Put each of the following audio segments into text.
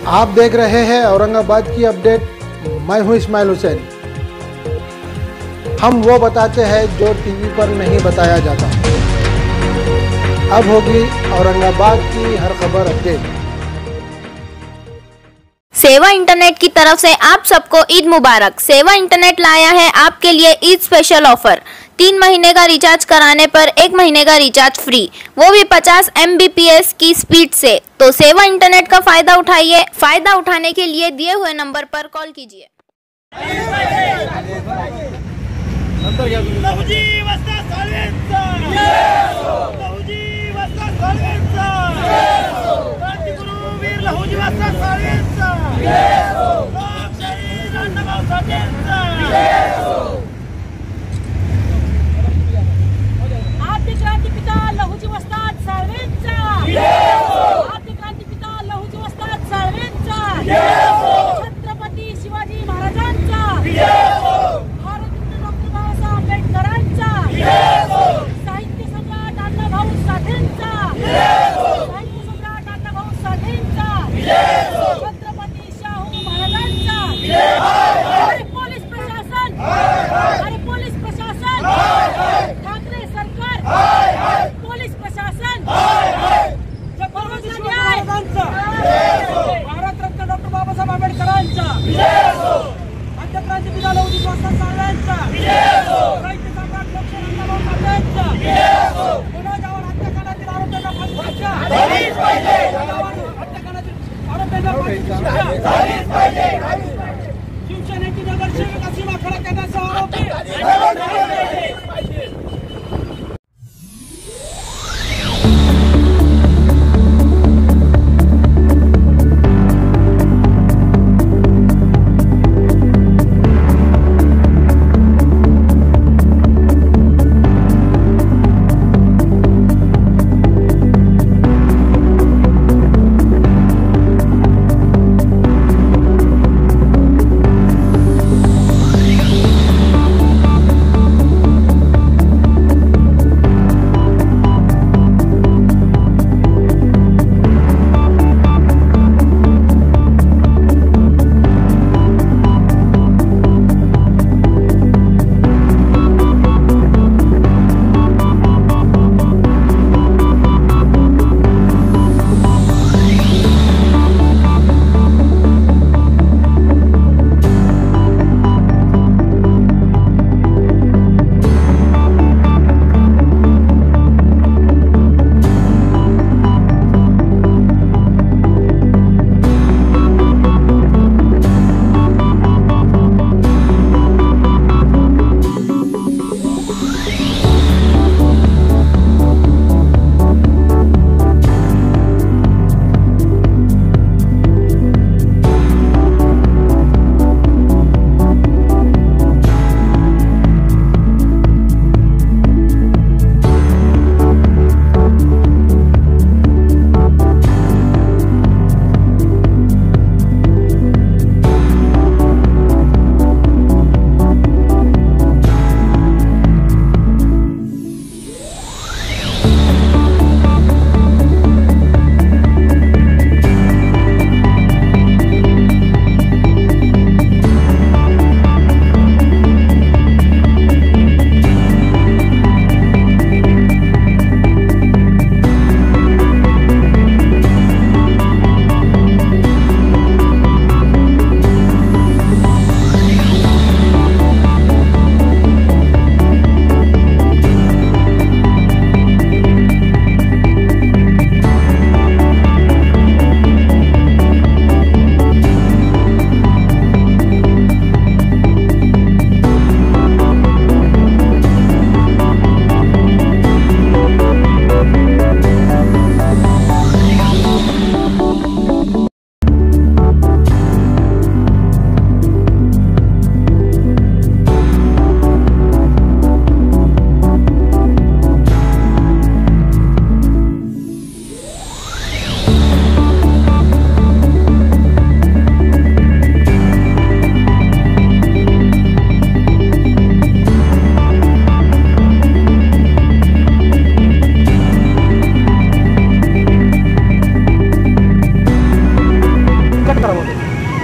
आप देख रहे हैं औरंगाबाद की अपडेट। मैं हूं इस्माइल हुसैन। हम वो बताते हैं जो टीवी पर नहीं बताया जाता। अब होगी औरंगाबाद की हर खबर अपडेट। सेवा इंटरनेट की तरफ से आप सबको ईद मुबारक। सेवा इंटरनेट लाया है आपके लिए ईद स्पेशल ऑफर। 3 महीने का रिचार्ज कराने पर 1 महीने का रिचार्ज फ्री, वो भी 50 Mbps की स्पीड से। तो सेवा इंटरनेट का फायदा उठाइए। फायदा उठाने के लिए दिए हुए नंबर पर कॉल कीजिए। छत्रपती शिवाजी महाराजांचा, भारतरत्न डॉक्टर बाबासाहेब आंबेडकरांचा, साहित्य सम्राट अण्णाभाऊ साठेंचा, साहित्य सम्राट अण्णाभाऊ साठेंचा, छत्रपती शाहू महाराजांचा। अरे पोलीस प्रशासन, अरे पोलीस प्रशासन, ठाकरे सरकार, पोलीस प्रशासन, भारतरत्न डॉक्टर बाबासाहेब आंबेडकरांचा, राज्यक्रांती पिता लहुजी साळवेंचा, साहित्य सम्राट डॉक्टर अण्णाभाऊ साठेंचा, गुन्हेगार हत्याकांडातील आरोपींना फाशीची शिक्षा झालीच पाहिजे, हत्याकांडातील आरोपींना फाशीची शिक्षा झालीच पाहिजे, शिवसेनेची नगरसेविका सीमा खडक आरोपी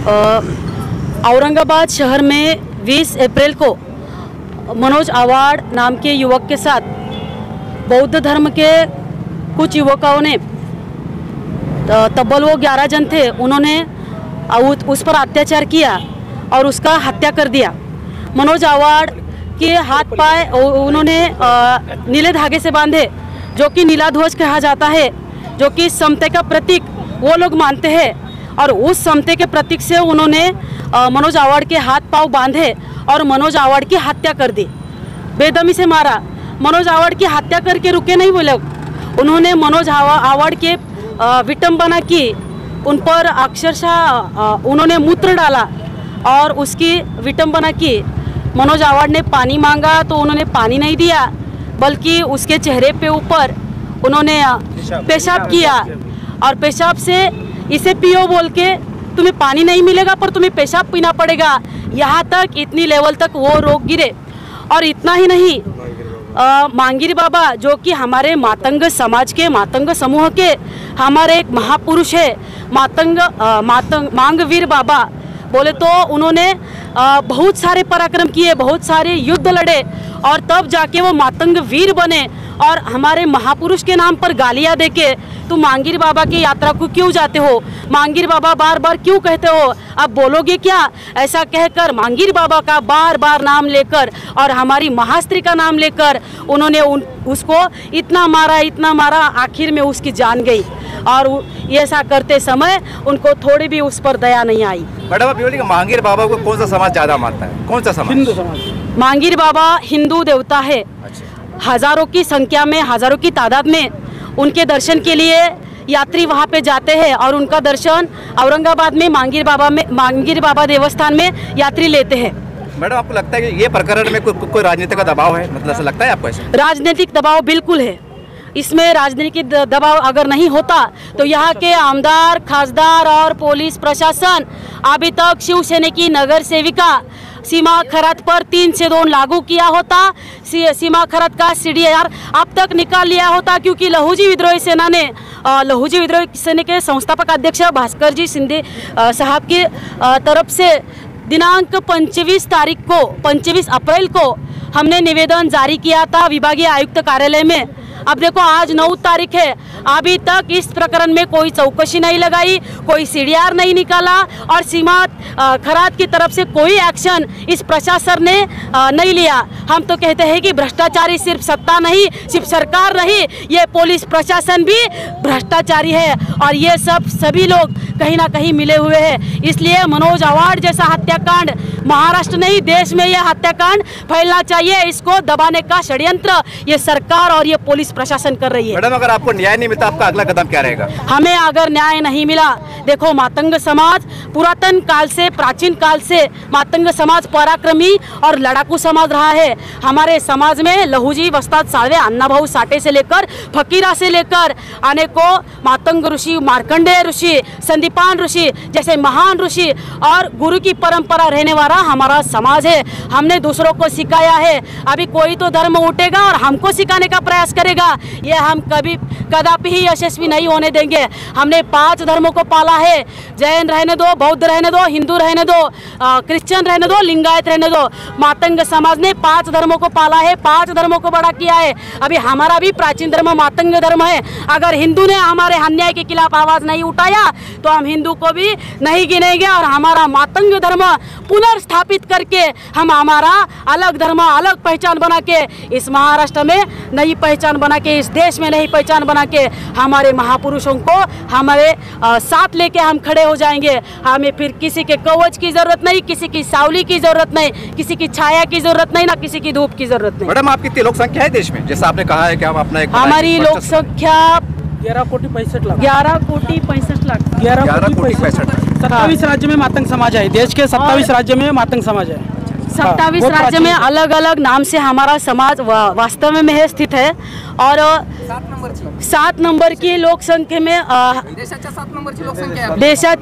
औरंगाबाद शहर में 20 अप्रैल को मनोज आवाड़ नाम के युवक के साथ बौद्ध धर्म के कुछ युवकों ने, तब्बल वो 11 जन थे, उन्होंने उस पर अत्याचार किया और उसका हत्या कर दिया। मनोज आवाड़ के हाथ पाए उन्होंने नीले धागे से बांधे, जो कि नीला ध्वज कहा जाता है, जो कि समते का प्रतीक वो लोग मानते हैं। और उस समते के प्रतीक से उन्होंने मनोज आवाड़ के हाथ पांव बांधे और मनोज आवाड़ की हत्या कर दी, बेदमी से मारा। मनोज आवाड़ की हत्या करके रुके नहीं वो लोग, उन्होंने मनोज आवाड़ के विटंबना की, उन पर अक्षरशः उन्होंने मूत्र डाला और उसकी विटंबना की। मनोज आवाड़ ने पानी मांगा तो उन्होंने पानी नहीं दिया, बल्कि उसके चेहरे पे ऊपर उन्होंने पेशाब किया और पेशाब से इसे पियो बोल के, तुम्हें पानी नहीं मिलेगा पर तुम्हें पेशाब पीना पड़ेगा, यहाँ तक इतनी लेवल तक वो रोक गिरे। और इतना ही नहीं, मांगीर बाबा जो कि हमारे मातंग समाज के, मातंग समूह के हमारे एक महापुरुष है, मांगवीर बाबा बोले तो उन्होंने बहुत सारे पराक्रम किए, बहुत सारे युद्ध लड़े और तब जाके वो मातंग वीर बने। और हमारे महापुरुष के नाम पर गालियां देके तुम मांगीर बाबा की यात्रा को क्यों जाते हो, मांगीर बाबा बार बार क्यों कहते हो, अब बोलोगे क्या? ऐसा कहकर मांगीर बाबा का बार बार नाम लेकर और हमारी महास्त्री का नाम लेकर उन्होंने उसको इतना मारा, आखिर में उसकी जान गई। और ऐसा करते समय उनको थोड़ी भी उस पर दया नहीं आई। मैडम आप बोलिए मांगीर बाबा को कौन सा समाज ज़्यादा मानता है, कौन सा समाज? हिंदू समाज। मांगीर बाबा हिंदू देवता है, हजारों की संख्या में, हजारों की तादाद में उनके दर्शन के लिए यात्री वहां पे जाते हैं और उनका दर्शन औरंगाबाद में मांगीर बाबा देवस्थान में यात्री लेते हैं। मैडम आपको लगता है कि ये प्रकरण में कोई राजनीति का दबाव है, मतलब ऐसा लगता है आपको? ऐसा राजनीतिक दबाव बिल्कुल है, इसमें राजनीतिक दबाव अगर नहीं होता तो यहाँ के आमदार, खासदार और पुलिस प्रशासन अभी तक शिवसेना की नगर सेविका सीमा खरत पर 3 से 2 लागू किया होता, सीमा खरत का CDR अब तक निकाल लिया होता, क्योंकि लहूजी विद्रोही सेना ने, लहूजी विद्रोही सेना के संस्थापक अध्यक्ष भास्कर जी शिंदे साहब की तरफ से दिनांक 25 अप्रैल को हमने निवेदन जारी किया था विभागीय आयुक्त कार्यालय में। अब देखो आज 9 तारीख है, अभी तक इस प्रकरण में कोई चौकसी नहीं लगाई, कोई CDR नहीं निकाला और सीमा खरात की तरफ से कोई एक्शन इस प्रशासन ने नहीं लिया। हम तो कहते हैं कि भ्रष्टाचारी सिर्फ सत्ता नहीं, सिर्फ सरकार नहीं, ये पुलिस प्रशासन भी भ्रष्टाचारी है और ये सभी लोग कहीं ना कहीं मिले हुए हैं। इसलिए मनोज आवाड़ जैसा हत्याकांड महाराष्ट्र नहीं, देश में यह हत्याकांड फैलना चाहिए। इसको दबाने का षड्यंत्र ये सरकार और ये पुलिस प्रशासन कर रही है। मैडम अगर आपको न्याय नहीं मिलता, आपका अगला कदम क्या रहेगा? हमें अगर न्याय नहीं मिला, देखो मातंग समाज पुरातन काल से, प्राचीन काल से मातंग समाज पराक्रमी और लड़ाकू समाज रहा है। हमारे समाज में लहूजी, वस्ताद साळवे, अण्णाभाऊ साठे से लेकर फकीरा से लेकर अनेकों मातंग ऋषि, मार्कंडेय ऋषि, संदीपान ऋषि जैसे महान ऋषि और गुरु की परंपरा रहने वाला हमारा समाज है। हमने दूसरों को सिखाया है, अभी कोई तो धर्म उठेगा और हमको सिखाने का प्रयास करेगा, ये हम कदापि ही यशस्वी नहीं होने देंगे। हमने 5 धर्मों को पाला है, जैन रहने दो, बौद्ध रहने दो, हिंदू रहने दो, क्रिश्चियन रहने दो, लिंगायत रहने दो, मातंग समाज ने 5 धर्मों को पाला है, 5 धर्मों को बड़ा किया है। अभी हमारा भी प्राचीन धर्म मातंग धर्म है। अगर हिंदू ने हमारे अन्याय के खिलाफ आवाज नहीं उठाया तो हम हिंदू को भी नहीं गिनेंगे और हमारा मातंग धर्म पुनर्स्थापित करके हम हमारा अलग धर्म, अलग पहचान बना के इस महाराष्ट्र में नई पहचान बना के, इस देश में नई पहचान बना के हमारे महापुरुषों को हमारे साथ लेके हम खड़े हो जाएंगे। हमें फिर किसी के कवच की जरूरत नहीं, किसी की सावली की जरूरत नहीं, किसी की छाया की जरूरत नहीं, ना किसी की धूप की जरूरत नहीं। मैडम आपकी कितनी लोक संख्या है देश में? जैसा आपने कहा है कि हम अपना हमारी लोक संख्या 11 कोटी 65 लाख। 11 कोटी 65 लाख। 11 कोटी 65 लाख। 27 राज्य में मातंग समाज है, देश के 27 राज्य में मातंग समाज है। 27 राज्य में अलग अलग नाम से हमारा समाज वास्तव में स्थित है और 7 नंबर की लोकसंख्या में देशाच्या 7 नंबरची लोकसंख्या आहे. देशात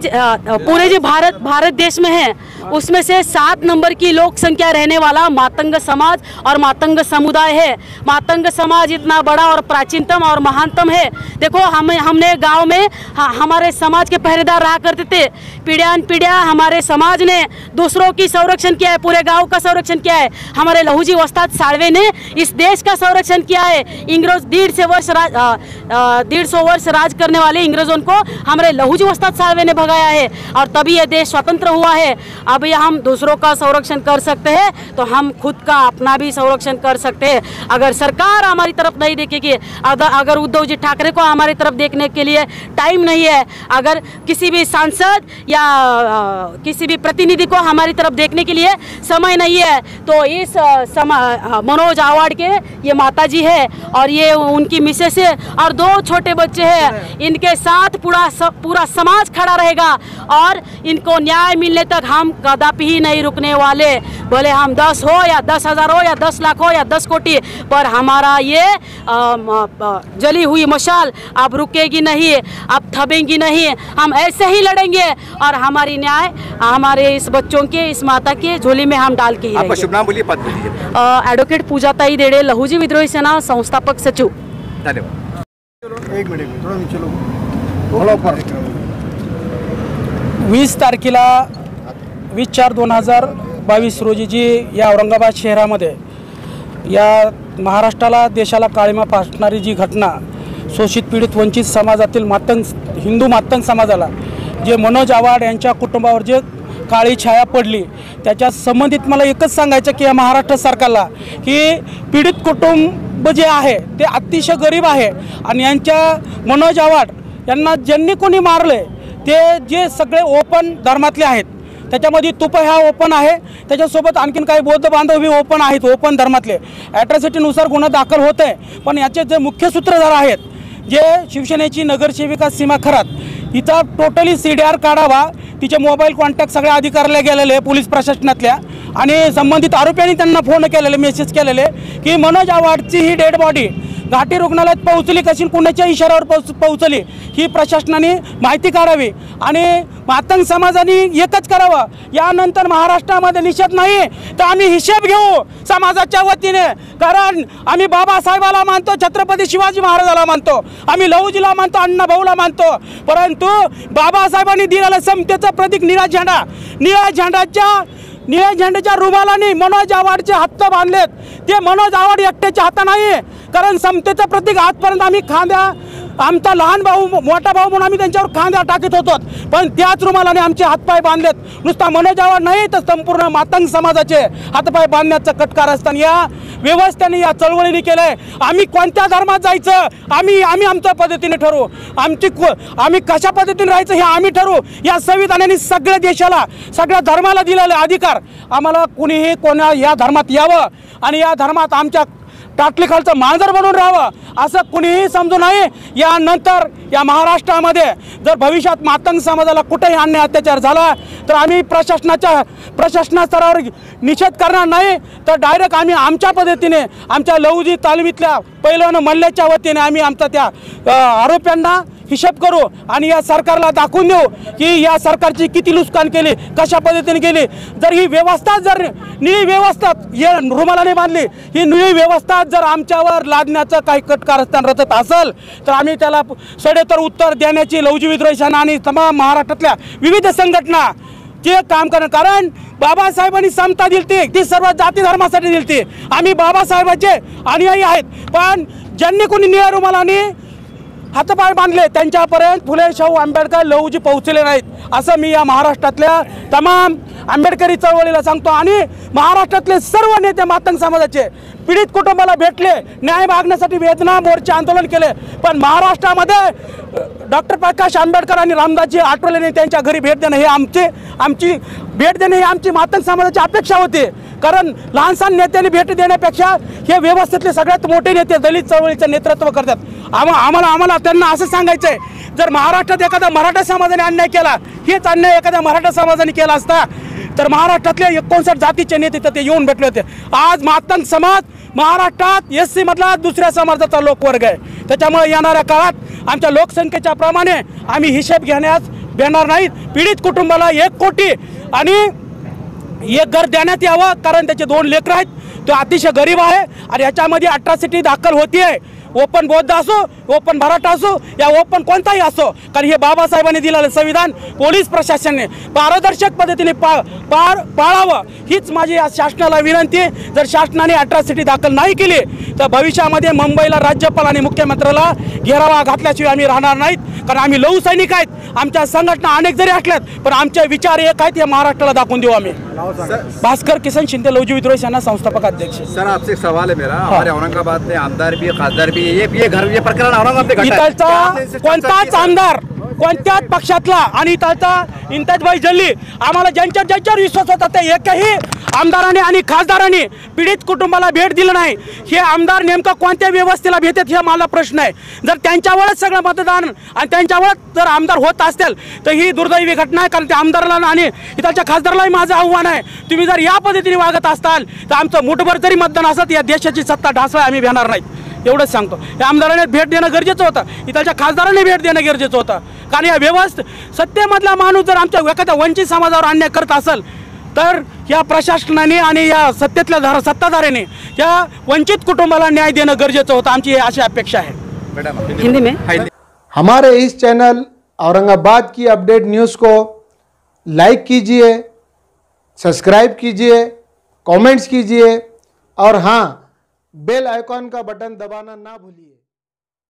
पूरे जो भारत देश में है उसमें से 7 नंबर की लोक संख्या रहने वाला मातंग समाज और मातंग समुदाय है। मातंग समाज इतना बड़ा और प्राचीनतम और महानतम है। देखो हमने गांव में हमारे समाज के पहरेदार रहा करते थे। पीढ़ियान पीढ़िया हमारे समाज ने दूसरों की संरक्षण किया है, पूरे गांव का संरक्षण किया है। हमारे लहूजी वस्ताद साळवे ने इस देश का संरक्षण किया है। इंग्रज 150 वर्ष राज करने वाले इंग्रजों को हमारे लहूजी वस्ताद साळवे ने भगाया है और तभी यह देश स्वतंत्र हुआ है। अब यह हम दूसरों का संरक्षण कर सकते हैं तो हम खुद का अपना भी संरक्षण कर सकते हैं। अगर सरकार हमारी तरफ नहीं देखेगी, अगर उद्धव जी ठाकरे को हमारी तरफ देखने के लिए टाइम नहीं है, अगर किसी भी सांसद या किसी भी प्रतिनिधि को हमारी तरफ देखने के लिए समय नहीं है, तो इस मनोज आवाड़ के ये माता जी है और ये उनकी मिसेस है और 2 छोटे बच्चे हैं। इनके साथ पूरा समाज खड़ा रहेगा और इनको न्याय मिलने तक हम कदापि ही नहीं रुकने वाले। भले हम 10 हो या 10,000 हो या 10 लाख हो या 10 कोटी, पर हमारा ये जली हुई मशाल अब रुकेगी नहीं, अब थमेगी नहीं। हम ऐसे ही लड़ेंगे और हमारी न्याय हमारे इस बच्चों के, इस माता के झोली में हम डाल के ही आपका शुभ नाम बोलिए, पद बोलिए। एडवोकेट पूजाताई देड़े, लहूजी विद्रोही सेना संस्थापक सचिव। धन्यवाद। एक मिनिट थोडं मी चलो थोडं ऊपर 20 तारखेला 20/4/2022 रोजी जी या औरंगाबाद शहरामध्ये या महाराष्ट्राला देशाला काळिमा फासणारी जी घटना, शोषित पीडित वंचित समाजातील हिंदू मातंग समाजाला जे मनोज आवाड यांच्या कुटुंबावर जे काळी छाया पडली, त्याच्या संबंधित मला एकच सांगायचं की या महाराष्ट्र सरकारला की पीडित कुटुंब जे आहे ते अतिशय गरीब आहे आणि यांच्या मनोज आवाड यांना ज्यांनी कोणी मारले ते जे सगळे ओपन धर्मातले आहेत, त्याच्यामध्ये तुप हा ओपन आहे, त्याच्यासोबत आणखीन काही बौद्ध बांधव बी ओपन आहेत, ओपन धर्मातले। ॲट्रॉसिटीनुसार गुन्हा दाखल होत आहे, पण याचे जे मुख्य सूत्रधार आहेत जे शिवसेनेची नगरसेविका सीमा खरात, हिचा टोटली CDR काढावा, तिचे मोबाईल कॉन्टॅक्ट सगळ्या अधिकाऱ्याला गेलेले पोलीस प्रशासनातल्या आणि संबंधित आरोपींनी त्यांना फोन केलेले, मेसेज केलेले की मनोज आवाडची ही डेड बॉडी घाटी रुग्णालयात पोहोचली कशी, कुणाच्या इशाऱ्यावर पोहोचली ही प्रशासनाने माहिती काढावी आणि मातंग समाजाने एकच करावं। यानंतर महाराष्ट्रामध्ये निषेध नाही तर आम्ही हिशेब घेऊ समाजाच्या वतीने, कारण आम्ही बाबासाहेबाला मानतो, छत्रपती शिवाजी महाराजाला मानतो, आम्ही लहूजीला मानतो, अण्णाभाऊला मानतो, परंतु बाबासाहेबांनी दिलेलं समतेचं प्रतीक निळ्या झेंड्याच्या रुमालाने मनोज आवाडचे हात बांधलेत। ते मनोज आवाड एकट्याच्या हात नाही, कारण समतेचं प्रतीक आजपर्यंत आम्ही आमचा लहान भाऊ मोठा भाऊ म्हणून आम्ही त्यांच्यावर खांद्या टाकीत होतो, पण त्याच रुमालाने आमचे हातपाय बांधलेत। नुसता मनोज आवाड नाही तर संपूर्ण मातंग समाजाचे हातपाय बांधण्याचं कटकार असताना या व्यवस्थेने, या चळवळीने केलंय। आम्ही कोणत्या धर्मात जायचं आम्ही आमच्या पद्धतीने ठरवू, आम्ही कशा पद्धतीने राहायचं हे आम्ही ठरवू। या संविधानाने सगळ्या देशाला, सगळ्या धर्माला दिलेला अधिकार, आम्हाला कुणीही कोणा या धर्मात यावं आणि या धर्मात आमच्या टाटली खालचं मांजर बनून राहावं असं कुणीही समजू नये। यानंतर या महाराष्ट्रामध्ये जर भविष्यात मातंग समाजाला कुठेही अन्याय अत्याचार झाला तर आम्ही प्रशासना स्तरावर निषेध करणार नाही, तर डायरेक्ट आम्ही आमच्या पद्धतीने आमच्या लहूजी तालमीतल्या पैलवान मल्ल्याच्या वतीने आम्ही आमच्या त्या आरोप्यांना हिशेब करू आणि या सरकारला दाखवून देऊ की या सरकारची किती नुकसान केली, कशा पद्धतीने केली। जर ही व्यवस्था, जर निळी व्यवस्था या रुमालाने बांधली, ही निळी व्यवस्था जर आमच्यावर लादण्याचं काही कटकारस्थान रचत असेल तर आम्ही त्याला सडेतर उत्तर देण्याची लहूजी विद्रोही सेना आणि तमाम महाराष्ट्रातल्या विविध संघटना जे काम करणार, कारण बाबासाहेबांनी समता दिली ती सर्व जाती धर्मासाठी दिली। आम्ही बाबासाहेबांचे अनुयायी आहेत, पण ज्यांनी कोणी निळ्या रुमालाने हातपाय बांधले त्यांच्यापर्यंत फुले शाहू आंबेडकर लहूजी पोहोचले नाहीत असं मी या महाराष्ट्रातल्या तमाम आंबेडकरी चळवळीला सांगतो। आणि महाराष्ट्रातले सर्व नेते मातंग समाजाचे पीडित कुटुंबाला भेटले, न्याय मागण्यासाठी वेदना मोर्चे आंदोलन केले, पण महाराष्ट्रामध्ये डॉक्टर प्रकाश आंबेडकर आणि रामदासजी आठवलेने त्यांच्या घरी भेट देणं हे आमची भेट देणे ही आमची मातंग समाजाची अपेक्षा होती। कारण लहानसहान नेत्यांनी भेट देण्यापेक्षा हे व्यवस्थेतले सगळ्यात मोठे नेते दलित चळवळीचं नेतृत्व करतात। आम्हाला त्यांना असं सांगायचं आहे, जर महाराष्ट्रात एखादा मराठा समाजाने अन्याय केला, हेच अन्याय एखाद्या मराठा समाजाने केला असता तर महाराष्ट्रातले 59 जातीचे नेते ते येऊन भेटले होते। आज मातंग समाज महाराष्ट्रात SC मधला दुसऱ्या समाजाचा लोकवर्ग आहे, त्याच्यामुळे येणाऱ्या काळात आमच्या लोकसंख्येच्या प्रमाणे आम्ही हिशेब घेण्यास देणार नाहीत. पीडित कुटुंबाला 1 कोटी आणि 1 घर देण्यात यावं, कारण त्याचे 2 लेकरं आहेत. तो अतिशय गरीब आहे आणि याच्यामध्ये अट्रॉसिटी दाखल होती आहे. ओपन बौद्ध असो, ओपन मराठा असो, या ओपन कोणताही असो, कारण हे बाबासाहेबांनी दिलेलं संविधान पोलीस प्रशासनाने पारदर्शक पद्धतीने पाळावं हीच माझी या शासनाला विनंती आहे. जर शासनाने अट्रॉसिटी दाखल नाही केली तर भविष्यामध्ये मुंबईला राज्यपाल आणि मुख्यमंत्र्याला घेरावा घातल्याशिवाय आम्ही राहणार नाहीत. कारण आम्ही लघु सैनिक आहेत. आमच्या संघटना अनेक जरी असल्यात पण आमचे विचार एक आहेत, हे महाराष्ट्राला दाखवून देऊ आम्ही. भास्कर किशन शिंदे, लवजी विद्रोही सेना संस्थापक अध्यक्ष. सर आपसे एक सवाल है मेरा, हमारे औरंगाबाद में आमदार भी खासदार भी ये प्रकरण औरंगाबाद में घडलं आहे. इथलचा कोणताच आमदार कोणत्याच पक्षातला आणि इथलचा इंताजभाई जल्ली आम्हाला ज्यांच्यावर विश्वास होता त्या एकही आमदाराने आणि खासदारांनी पीडित कुटुंबाला भेट दिलं नाही. हे आमदार नेमकं कोणत्या व्यवस्थेला भेटतात हे मला प्रश्न आहे. जर त्यांच्यावरच सगळं मतदान आणि त्यांच्यावरच जर आमदार होत असतील तर ही दुर्दैवी घटना आहे. कारण त्या आमदाराला आणि इथलच्या खासदारालाही माझं आव्हान आहे, तुम्ही जर या पद्धतीने वागत असताल तर आमचं मुठभर जरी मतदान असत या देशाची सत्ता ढासळाय आम्ही घेणार नाहीत. एवढंच सांगतो. या आमदाराने भेट देणं गरजेचं होतं, इथलच्या खासदाराने भेट देणं गरजेचं होतं. कारण या सत्तेमधला माणूस जर आमच्या एखाद्या वंचित समाजावर अन्याय करत असेल तर या प्रशासनाने आणि या सत्तेतल्या सत्ताधाऱ्याने या वंचित कुटुंबाला न्याय देणं गरजेचं होतं. आमची अशी अपेक्षा आहे. हिंदी में हमारे इस चैनल औरंगाबाद की अपडेट न्यूज़ को लाइक कीजिए, सब्सक्राइब कीजिए, कमेंट्स कीजिए और हाँ, बेल आइकॉन का बटन दबाना ना भूलिए.